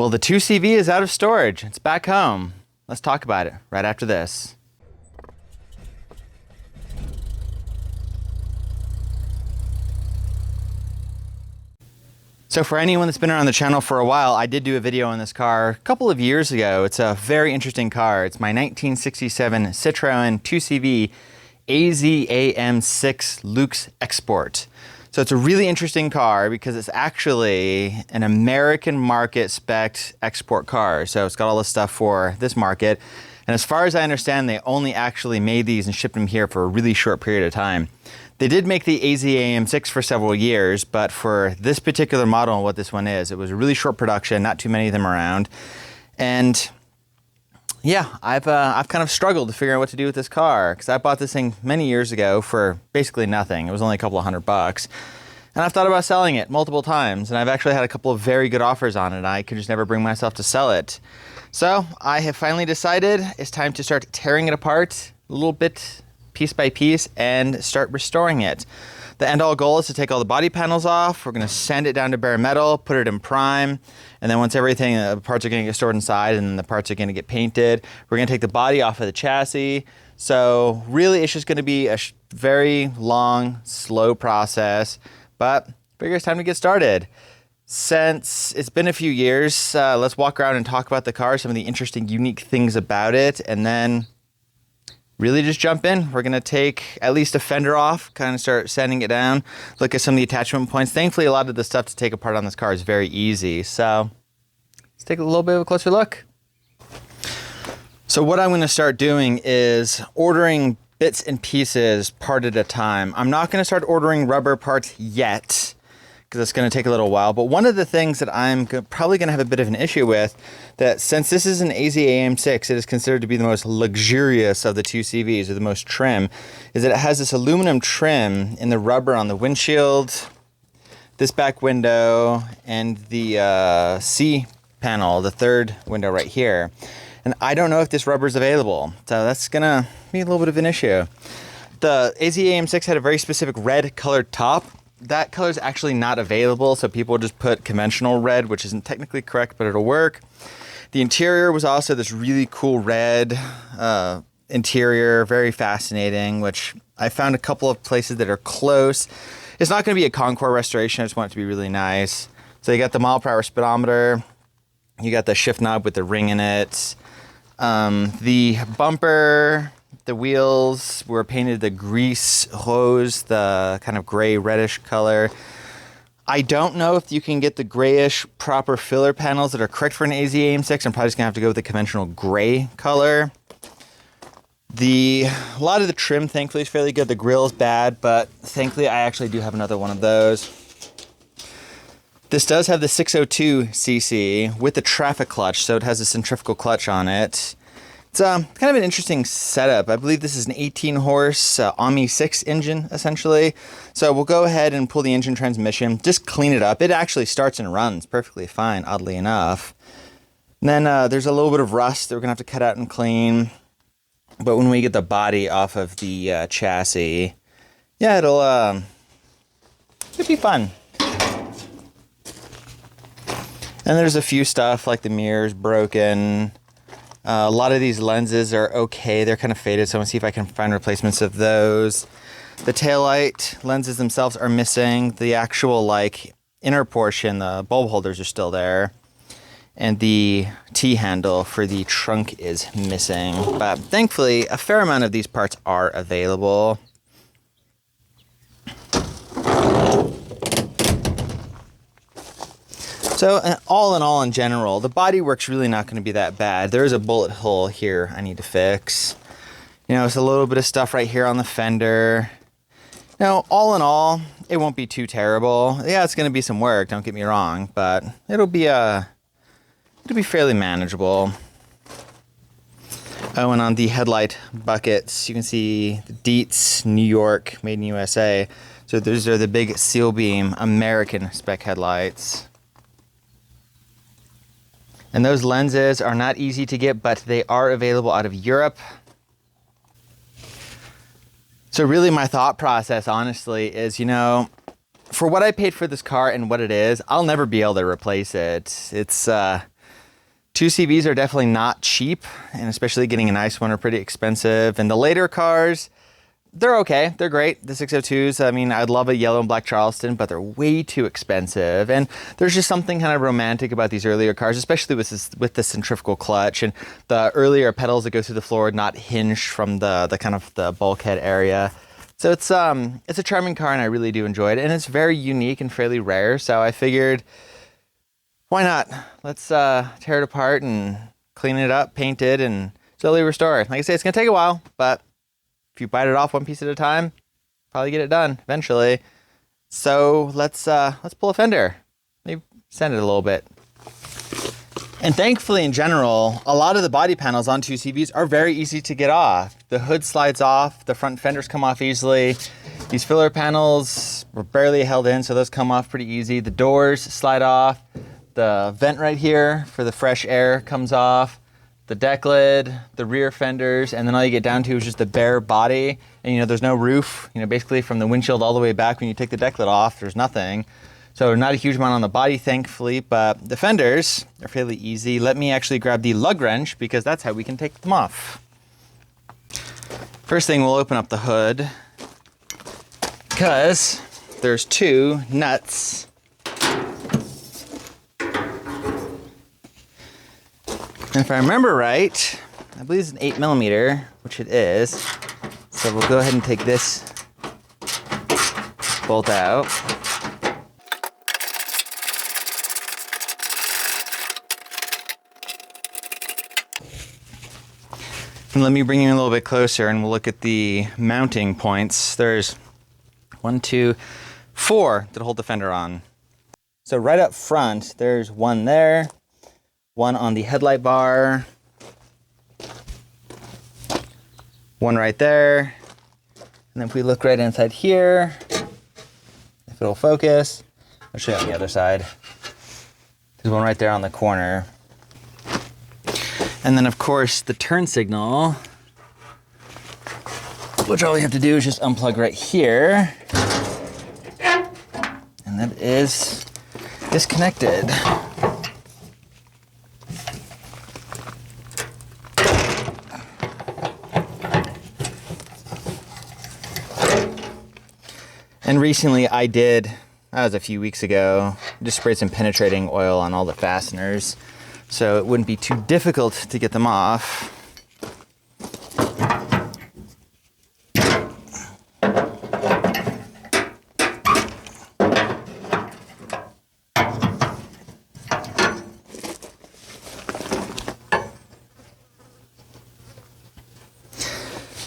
Well, the 2CV is out of storage. It's back home. Let's talk about it right after this. So for anyone that's been around the channel for a while, I did do a video on this car a couple of years ago. It's a very interesting car. It's my 1967 Citroen 2CV Azam 6 Luxe Export. So it's a really interesting car because it's actually an American market spec export car. So it's got all the stuff for this market. And as far as I understand, they only actually made these and shipped them here for a really short period of time. They did make the Azam 6 for several years, but for this particular model and what this one is, it was a really short production, not too many of them around. And yeah, I've kind of struggled to figure out what to do with this car because I bought this thing many years ago for basically nothing. It was only a couple of $100. And I've thought about selling it multiple times, and I've actually had a couple of very good offers on it. I could just never bring myself to sell it. So I have finally decided it's time to start tearing it apart a little bit, piece by piece, and start restoring it. The end all goal is to take all the body panels off. We're going to sand it down to bare metal, put it in prime, and then once everything, the parts are going to get stored inside and the parts are going to get painted, we're going to take the body off of the chassis. So really it's just going to be a very long, slow process, but I figure it's time to get started. Since it's been a few years, let's walk around and talk about the car, some of the interesting, unique things about it, and then really just jump in. We're gonna take at least a fender off, kind of start sanding it down, look at some of the attachment points. Thankfully, a lot of the stuff to take apart on this car is very easy. So let's take a little bit of a closer look. So what I'm gonna start doing is ordering bits and pieces part at a time. I'm not gonna start ordering rubber parts yet, because it's going to take a little while. But one of the things that I'm probably going to have a bit of an issue with, that since this is an Azam 6, it is considered to be the most luxurious of the 2CVs, or the most trim, is that it has this aluminum trim in the rubber on the windshield, this back window, and the C panel, the third window right here. And I don't know if this rubber is available. So that's going to be a little bit of an issue. The Azam 6 had a very specific red colored top. That color is actually not available, so people just put conventional red, which isn't technically correct, but it'll work. The interior was also this really cool red interior, very fascinating, which I found a couple of places that are close. It's not going to be a Concours restoration, I just want it to be really nice. So you got the mile per hour speedometer, you got the shift knob with the ring in it, the bumper. The wheels were painted the gris rose, the kind of gray reddish color. I don't know if you can get the grayish proper filler panels that are correct for an Azam 6. I'm probably just gonna have to go with the conventional gray color. A lot of the trim thankfully is fairly good. The grill's bad, but thankfully I actually do have another one of those. This does have the 602cc with the traffic clutch, so it has a centrifugal clutch on it. It's kind of an interesting setup. I believe this is an 18 horse Omni 6 engine, essentially. So we'll go ahead and pull the engine transmission, just clean it up. It actually starts and runs perfectly fine, oddly enough. And then there's a little bit of rust that we're gonna have to cut out and clean. But when we get the body off of the chassis, yeah, it'll be fun. And there's a few stuff like the mirror's broken. A lot of these lenses are okay. They're kind of faded, so I'm gonna see if I can find replacements of those. The taillight lenses themselves are missing. The actual inner portion, the bulb holders are still there. And the T-handle for the trunk is missing. But thankfully, a fair amount of these parts are available. So all in all, in general, the bodywork's really not going to be that bad. There is a bullet hole here I need to fix. You know, it's a little bit of stuff right here on the fender. Now, all in all, it won't be too terrible. Yeah, it's going to be some work, don't get me wrong, but it'll be fairly manageable. Oh, and on the headlight buckets, you can see the Dietz New York, made in USA. So those are the big seal beam American spec headlights. And those lenses are not easy to get, but they are available out of Europe. So really my thought process, honestly, is, you know, for what I paid for this car and what it is, I'll never be able to replace it. It's 2CVs are definitely not cheap, and especially getting a nice one are pretty expensive. And the later cars, they're okay. They're great. The 602s, I mean, I'd love a yellow and black Charleston, but they're way too expensive. And there's just something kind of romantic about these earlier cars, especially with the centrifugal clutch and the earlier pedals that go through the floor, not hinged from the kind of the bulkhead area. So it's a charming car, and I really do enjoy it. And it's very unique and fairly rare. So I figured, why not? Let's tear it apart and clean it up, paint it, and slowly restore it. Like I say, it's gonna take a while, but if you bite it off one piece at a time, probably get it done eventually. So let's pull a fender. Maybe sand it a little bit. And thankfully, in general, a lot of the body panels on 2CVs are very easy to get off. The hood slides off, the front fenders come off easily. These filler panels were barely held in, so those come off pretty easy. The doors slide off. The vent right here for the fresh air comes off. The deck lid, the rear fenders, and then all you get down to is just the bare body. And there's no roof. Basically from the windshield all the way back, when you take the deck lid off, there's nothing. So not a huge amount on the body, thankfully, but the fenders are fairly easy. Let me actually grab the lug wrench, because that's how we can take them off. First thing, we'll open up the hood, because there's two nuts. And if I remember right, I believe it's an 8mm, which it is. So we'll go ahead and take this bolt out. And let me bring you a little bit closer, and we'll look at the mounting points. There's 1, 2, 4 that hold the fender on. So right up front, there's one there, one on the headlight bar, one right there. And then if we look right inside here, if it'll focus, I'll show you on the other side. There's one right there on the corner. And then of course the turn signal, which all we have to do is just unplug right here. And that is disconnected. And recently that was a few weeks ago, just sprayed some penetrating oil on all the fasteners, so it wouldn't be too difficult to get them off.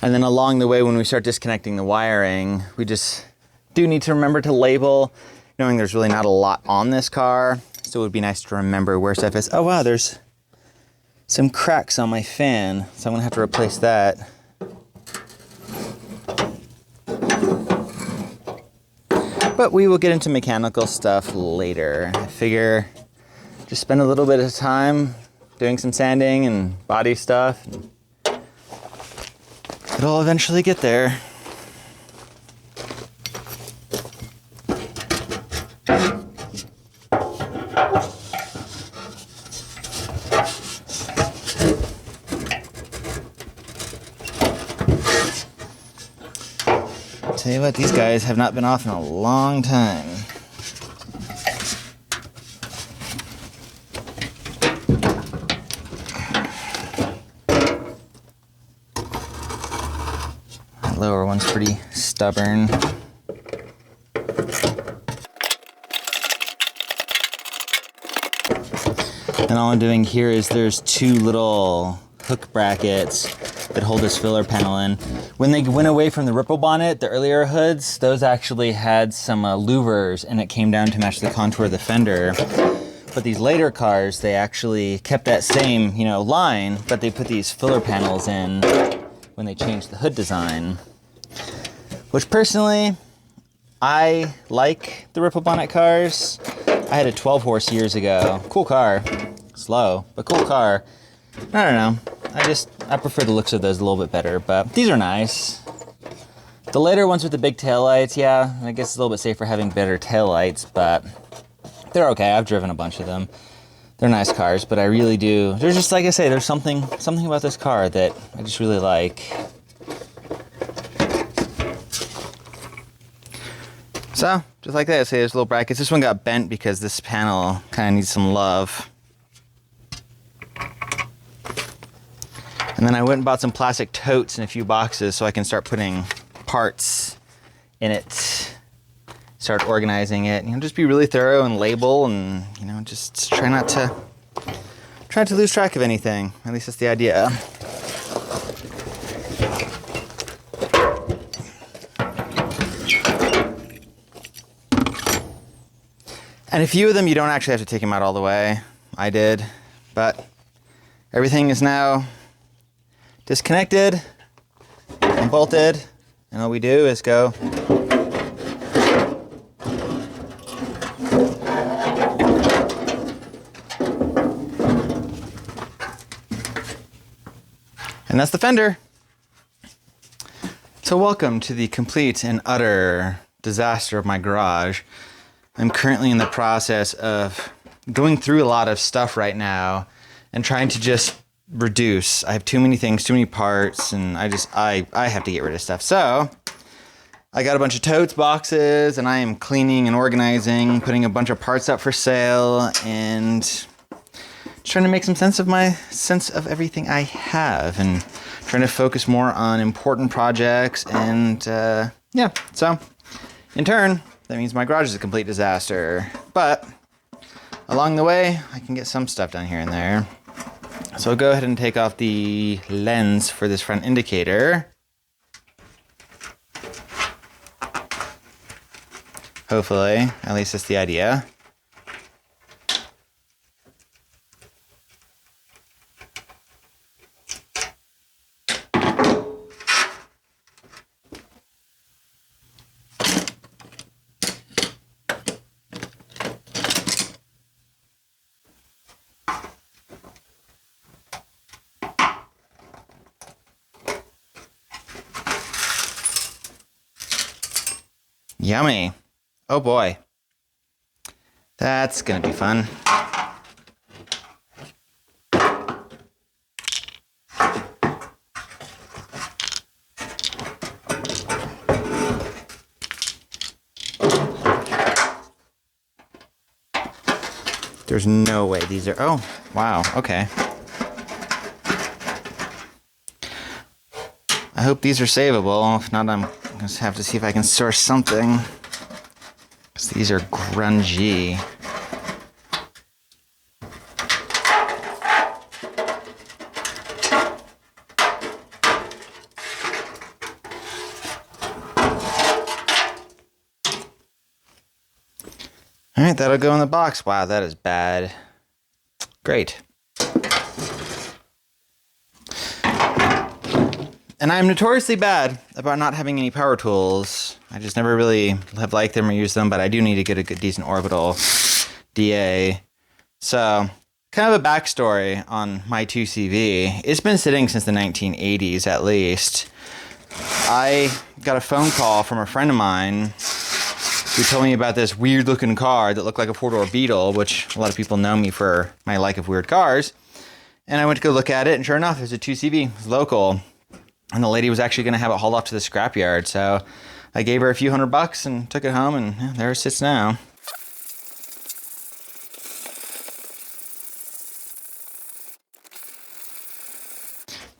And then along the way, when we start disconnecting the wiring, we just do need to remember to label, knowing there's really not a lot on this car. So it would be nice to remember where stuff is. Oh wow, there's some cracks on my fan, so I'm gonna have to replace that. But we will get into mechanical stuff later. I figure just spend a little bit of time doing some sanding and body stuff. It'll eventually get there. Tell you what, these guys have not been off in a long time. That lower one's pretty stubborn. And all I'm doing here is there's two little hook brackets that hold this filler panel in. When they went away from the ripple bonnet, the earlier hoods, those actually had some louvers, and it came down to match the contour of the fender. But these later cars, they actually kept that same, line, but they put these filler panels in when they changed the hood design. Which personally, I like the ripple bonnet cars. I had a 12 horse years ago. Cool car. Slow, but cool car. I don't know. I prefer the looks of those a little bit better, but these are nice. The later ones with the big taillights, yeah, I guess it's a little bit safer having better taillights, but they're okay. I've driven a bunch of them. They're nice cars, but I really do. There's just, like I say, there's something about this car that I just really like. So, just like that, say there's little brackets. This one got bent because this panel kind of needs some love. And then I went and bought some plastic totes in a few boxes so I can start putting parts in it. Start organizing it, just be really thorough and label, and just try not to lose track of anything. At least that's the idea. And a few of them you don't actually have to take them out all the way. I did, but everything is now disconnected and bolted, and all we do is go and that's the fender. So welcome to the complete and utter disaster of my garage. I'm currently in the process of going through a lot of stuff right now and trying to just reduce. I have too many things, too many parts, and I have to get rid of stuff. So I got a bunch of totes, boxes, and I am cleaning and organizing, putting a bunch of parts up for sale, and trying to make some sense of everything I have, and trying to focus more on important projects. And yeah, so in turn, that means my garage is a complete disaster. But along the way, I can get some stuff done here and there. So I'll go ahead and take off the lens for this front indicator. Hopefully, at least that's the idea. Yummy. Oh boy. That's gonna be fun. There's no way these are, oh, wow, okay. I hope these are savable. If not, I'm gonna have to see if I can source something, because these are grungy. All right, that'll go in the box. Wow, that is bad. Great. And I'm notoriously bad about not having any power tools. I just never really have liked them or used them, but I do need to get a good, decent orbital DA. So, kind of a backstory on my 2CV. It's been sitting since the 1980s, at least. I got a phone call from a friend of mine who told me about this weird-looking car that looked like a four-door Beetle, which a lot of people know me for my like of weird cars. And I went to go look at it, and sure enough, there's a 2CV. It was local. And the lady was actually going to have it hauled off to the scrapyard. So I gave her a few $100 and took it home, and yeah, there it sits now.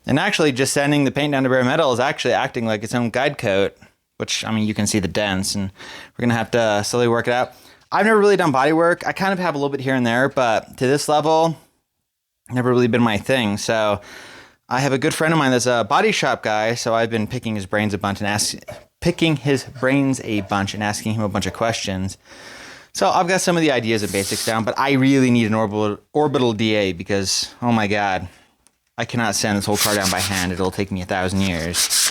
And actually, just sanding the paint down to bare metal is actually acting like its own guide coat, which, I mean, you can see the dents, and we're going to have to slowly work it out. I've never really done body work. I kind of have a little bit here and there, but to this level, never really been my thing. So I have a good friend of mine that's a body shop guy, so I've been picking his brains a bunch and asking him a bunch of questions. So I've got some of the ideas and basics down, but I really need an orbital DA because, oh my god, I cannot sand this whole car down by hand. It'll take me 1,000 years.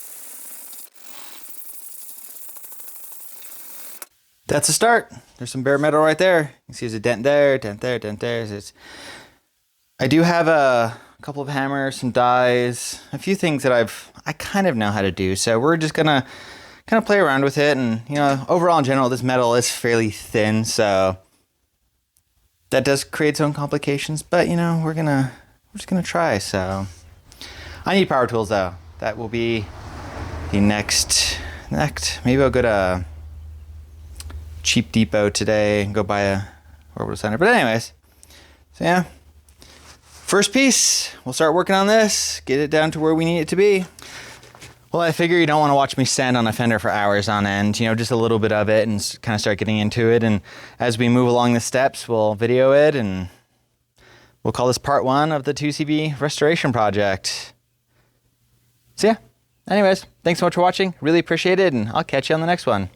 That's a start. There's some bare metal right there. You can see there's a dent there, dent there, dent there. I do have a couple of hammers, some dies, a few things that I kind of know how to do. So we're just gonna kind of play around with it, and overall in general, this metal is fairly thin, so that does create its own complications, but you know, we're just gonna try. So I need power tools though. That will be the next. Maybe I'll go to Cheap Depot today and go buy a orbital center. But anyways, so yeah, first piece, we'll start working on this, get it down to where we need it to be. Well, I figure you don't want to watch me stand on a fender for hours on end, you know, just a little bit of it and kind of start getting into it. And as we move along the steps, we'll video it and we'll call this part 1 of the 2CV restoration project. So yeah, anyways, thanks so much for watching. Really appreciate it, and I'll catch you on the next one.